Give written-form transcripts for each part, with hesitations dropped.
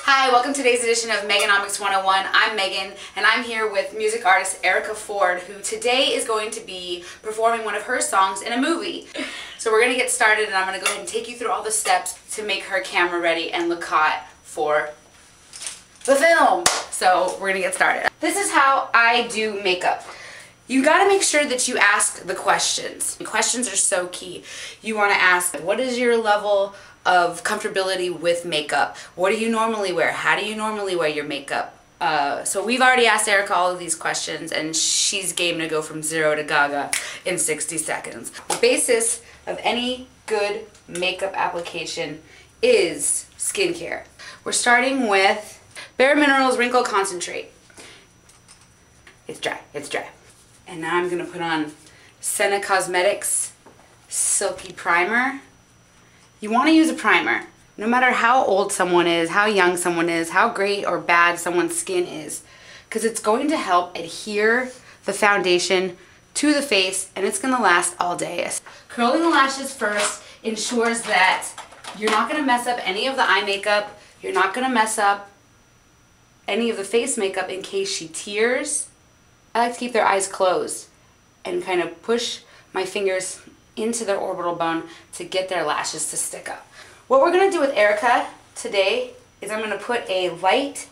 Hi, welcome to today's edition of Meganomics 101. I'm Megan, and I'm here with music artist Erica Ford, who today is going to be performing one of her songs in a movie. So we're going to get started, and I'm going to go ahead and take you through all the steps to make her camera ready and look hot for the film. So we're going to get started. This is how I do makeup. You got to make sure that you ask the questions. The questions are so key. You want to ask, what is your level of comfortability with makeup? What do you normally wear? How do you normally wear your makeup? So we've already asked Erica all of these questions, and she's game to go from 0 to gaga in 60 seconds. The basis of any good makeup application is skincare. We're starting with Bare Minerals Wrinkle Concentrate. It's dry, it's dry. And now I'm gonna put on Senna Cosmetics Silky Primer. You want to use a primer, no matter how old someone is, how young someone is, how great or bad someone's skin is, because it's going to help adhere the foundation to the face, and it's going to last all day. Curling the lashes first ensures that you're not going to mess up any of the eye makeup, you're not going to mess up any of the face makeup in case she tears. I like to keep their eyes closed and kind of push my fingers into their orbital bone to get their lashes to stick up. What we're going to do with Erica today is I'm going to put a light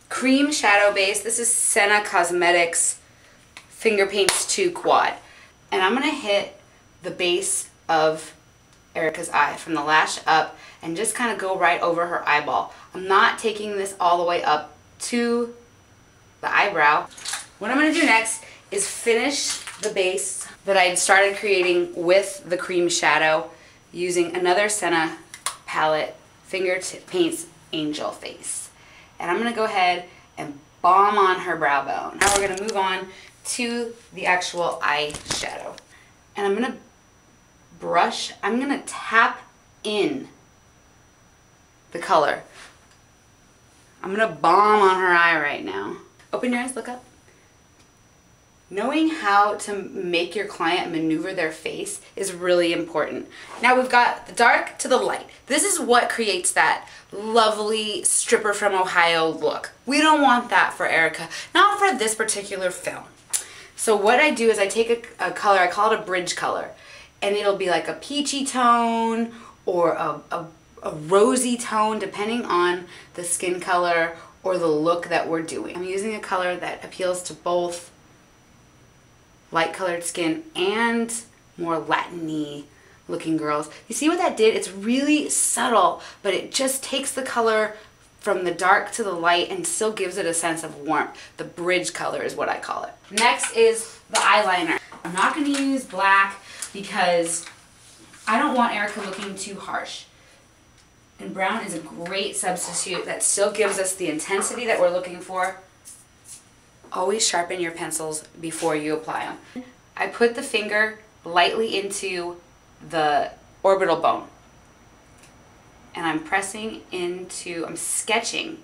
cream shadow base. This is Senna Cosmetics Finger Paints 2 Quad. And I'm going to hit the base of Erica's eye from the lash up and just kind of go right over her eyeball. I'm not taking this all the way up to the eyebrow. What I'm going to do next is finish the base that I had started creating with the cream shadow using another Senna palette, Finger Paints Angel Face. And I'm going to go ahead and bomb on her brow bone. Now we're going to move on to the actual eyeshadow. And I'm going to brush, I'm going to tap in the color. I'm going to bomb on her eye right now. Open your eyes, look up. Knowing how to make your client maneuver their face is really important. Now we've got the dark to the light. This is what creates that lovely stripper from Ohio look. We don't want that for Erica, not for this particular film. So what I do is I take a color, I call it a bridge color, and it'll be like a peachy tone or a rosy tone depending on the skin color or the look that we're doing. I'm using a color that appeals to both light colored skin and more Latin-y looking girls. You see what that did? It's really subtle, but it just takes the color from the dark to the light and still gives it a sense of warmth. The bridge color is what I call it. Next is the eyeliner. I'm not going to use black because I don't want Erica looking too harsh. And brown is a great substitute that still gives us the intensity that we're looking for. Always sharpen your pencils before you apply them. I put the finger lightly into the orbital bone. And I'm pressing into, I'm sketching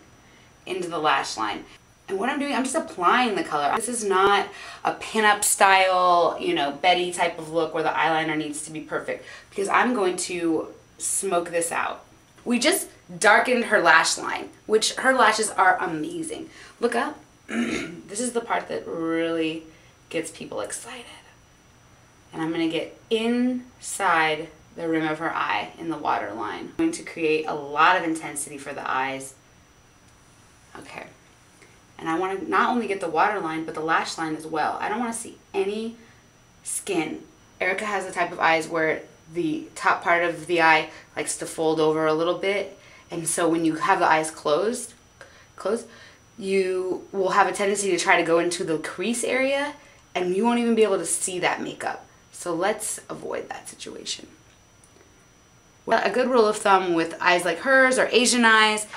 into the lash line. And what I'm doing, I'm just applying the color. This is not a pinup style, you know, Betty type of look where the eyeliner needs to be perfect, because I'm going to smoke this out. We just darkened her lash line, which her lashes are amazing. Look up. This is the part that really gets people excited. And I'm going to get inside the rim of her eye in the waterline. I'm going to create a lot of intensity for the eyes. Okay. And I want to not only get the waterline, but the lash line as well. I don't want to see any skin. Erica has a type of eyes where the top part of the eye likes to fold over a little bit. And so when you have the eyes closed, you will have a tendency to try to go into the crease area and you won't even be able to see that makeup. So let's avoid that situation. Well, a good rule of thumb with eyes like hers or Asian eyes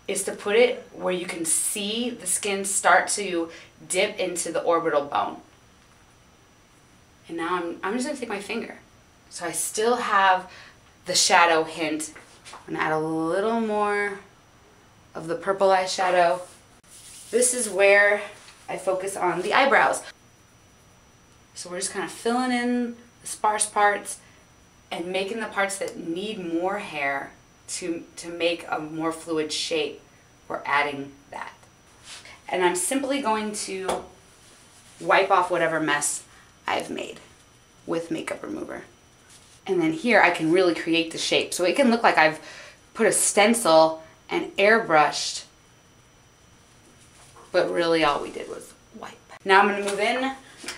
is to put it where you can see the skin start to dip into the orbital bone. And now I'm just going to take my finger. So I still have the shadow hint. I'm going to add a little more of the purple eyeshadow. This is where I focus on the eyebrows. So we're just kind of filling in the sparse parts and making the parts that need more hair to make a more fluid shape we're adding that. And I'm simply going to wipe off whatever mess I've made with makeup remover. And then here I can really create the shape. So it can look like I've put a stencil and airbrushed, but really all we did was wipe. Now I'm gonna move in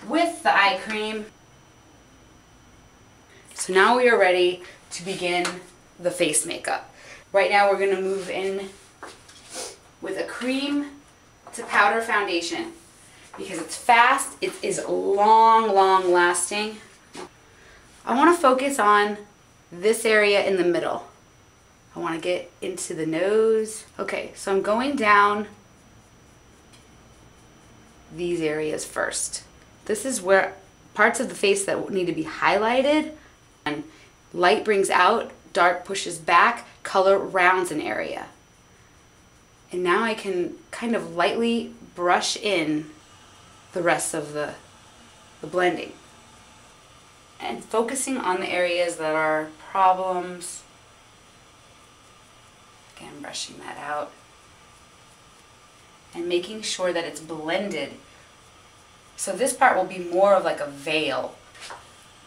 with the eye cream. So now we are ready to begin the face makeup. Right now we're gonna move in with a cream to powder foundation because it's fast, it is long lasting. I want to focus on this area in the middle. I want to get into the nose. Okay, so I'm going down these areas first. This is where parts of the face that need to be highlighted, and light brings out, dark pushes back, color rounds an area. And now I can kind of lightly brush in the rest of the blending. And focusing on the areas that are problems. Again, brushing that out. And making sure that it's blended. So this part will be more of like a veil.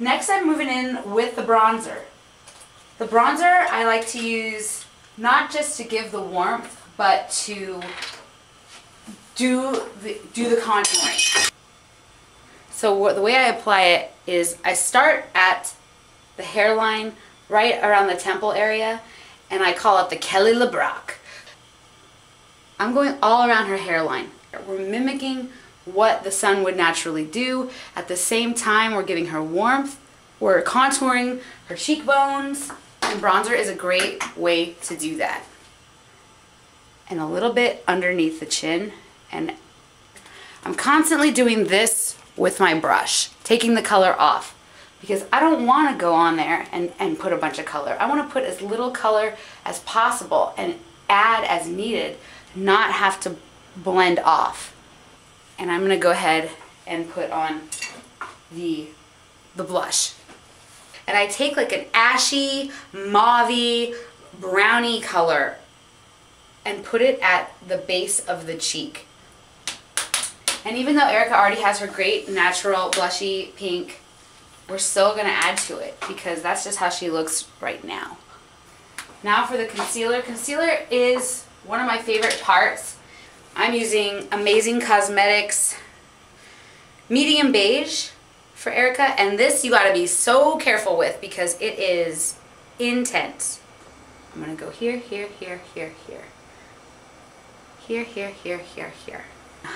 Next I'm moving in with the bronzer. The bronzer I like to use not just to give the warmth, but to do the contouring. So the way I apply it is I start at the hairline right around the temple area, and I call it the Kelly LeBrock. I'm going all around her hairline. We're mimicking what the sun would naturally do. At the same time, we're giving her warmth. We're contouring her cheekbones, and bronzer is a great way to do that. And a little bit underneath the chin, and I'm constantly doing this with my brush, taking the color off, because I don't want to go on there and put a bunch of color. I want to put as little color as possible and add as needed, not have to blend off. And I'm going to go ahead and put on the blush. And I take like an ashy, mauvey, browny color and put it at the base of the cheek. And even though Erica already has her great natural blushy pink, we're still going to add to it because that's just how she looks right now. Now for the concealer. Concealer is one of my favorite parts. I'm using Amazing Cosmetics Medium Beige for Erica, and this you got to be so careful with because it is intense. I'm going to go here, here, here, here, here. Here, here, here, here, here.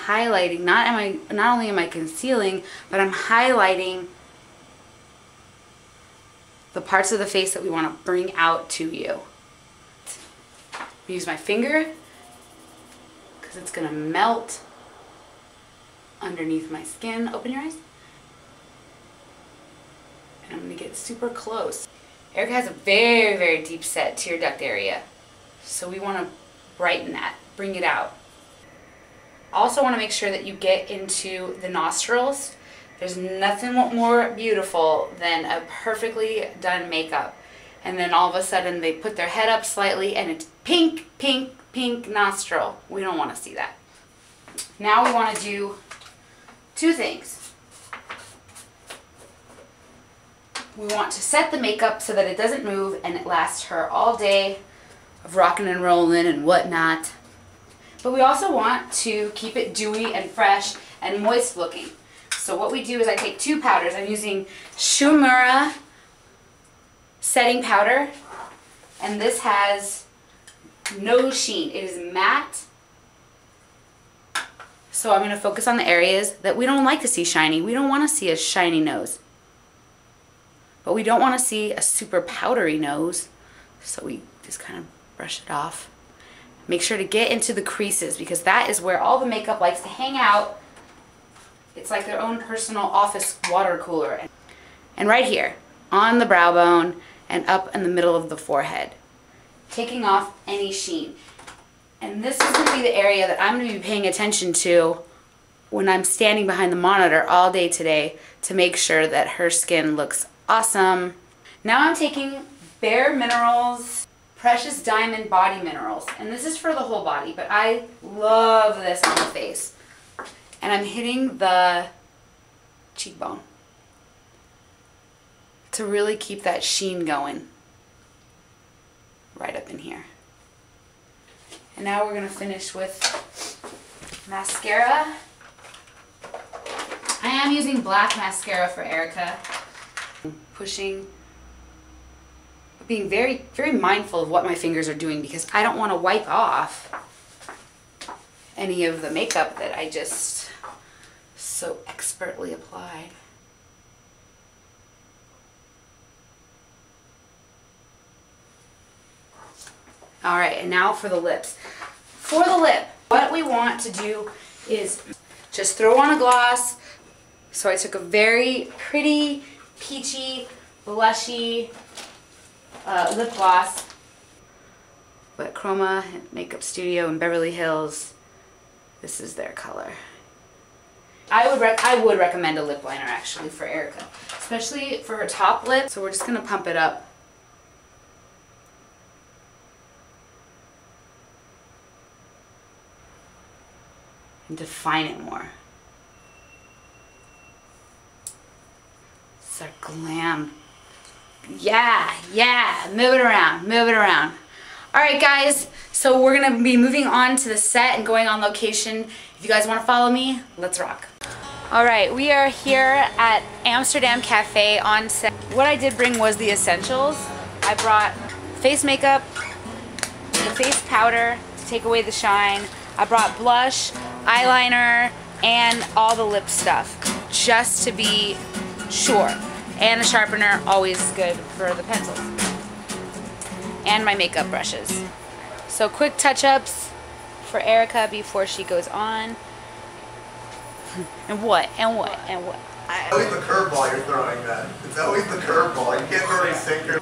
Highlighting, not only am I concealing, but I'm highlighting the parts of the face that we want to bring out to you. Use my finger because it's going to melt underneath my skin. Open your eyes. And I'm going to get super close. Erica has a very deep set tear duct area, so we want to brighten that, bring it out. Also want to make sure that you get into the nostrils. There's nothing more beautiful than a perfectly done makeup. And then all of a sudden they put their head up slightly and it's pink, pink, pink nostril. We don't want to see that. Now we want to do two things. We want to set the makeup so that it doesn't move and it lasts her all day of rocking and rolling and whatnot. But we also want to keep it dewy and fresh and moist looking. So what we do is I take two powders. I'm using Shu Uemura setting powder, and this has no sheen. It is matte. So I'm going to focus on the areas that we don't like to see shiny. We don't want to see a shiny nose. But we don't want to see a super powdery nose. So we just kind of brush it off. Make sure to get into the creases because that is where all the makeup likes to hang out. It's like their own personal office water cooler. And right here, on the brow bone and up in the middle of the forehead, taking off any sheen. And this is going to be the area that I'm going to be paying attention to when I'm standing behind the monitor all day today to make sure that her skin looks awesome. Now I'm taking Bare Minerals Precious Diamond Body Minerals. And this is for the whole body, but I love this on the face. And I'm hitting the cheekbone to really keep that sheen going right up in here. And now we're going to finish with mascara. I am using black mascara for Erica. Pushing, being very, very mindful of what my fingers are doing because I don't want to wipe off any of the makeup that I just so expertly applied. Alright, and now for the lips. For the lip, what we want to do is just throw on a gloss. So I took a very pretty, peachy, blushy lip gloss. But Chroma Makeup Studio in Beverly Hills, this is their color. I would recommend a lip liner actually for Erica, especially for her top lip. So we're just gonna pump it up. And define it more. It's our glam. Yeah, move it around, move it around. Alright guys, so we're gonna be moving on to the set and going on location. If you guys wanna follow me, let's rock. Alright, we are here at Amsterdam Cafe on set. What I did bring was the essentials. I brought face makeup, the face powder to take away the shine. I brought blush, eyeliner, and all the lip stuff, just to be sure. And a sharpener, always good for the pencils. And my makeup brushes. So quick touch-ups for Erica before she goes on. And what? It's always the curveball you're throwing, man. It's always the curveball. You can't throw any sinker.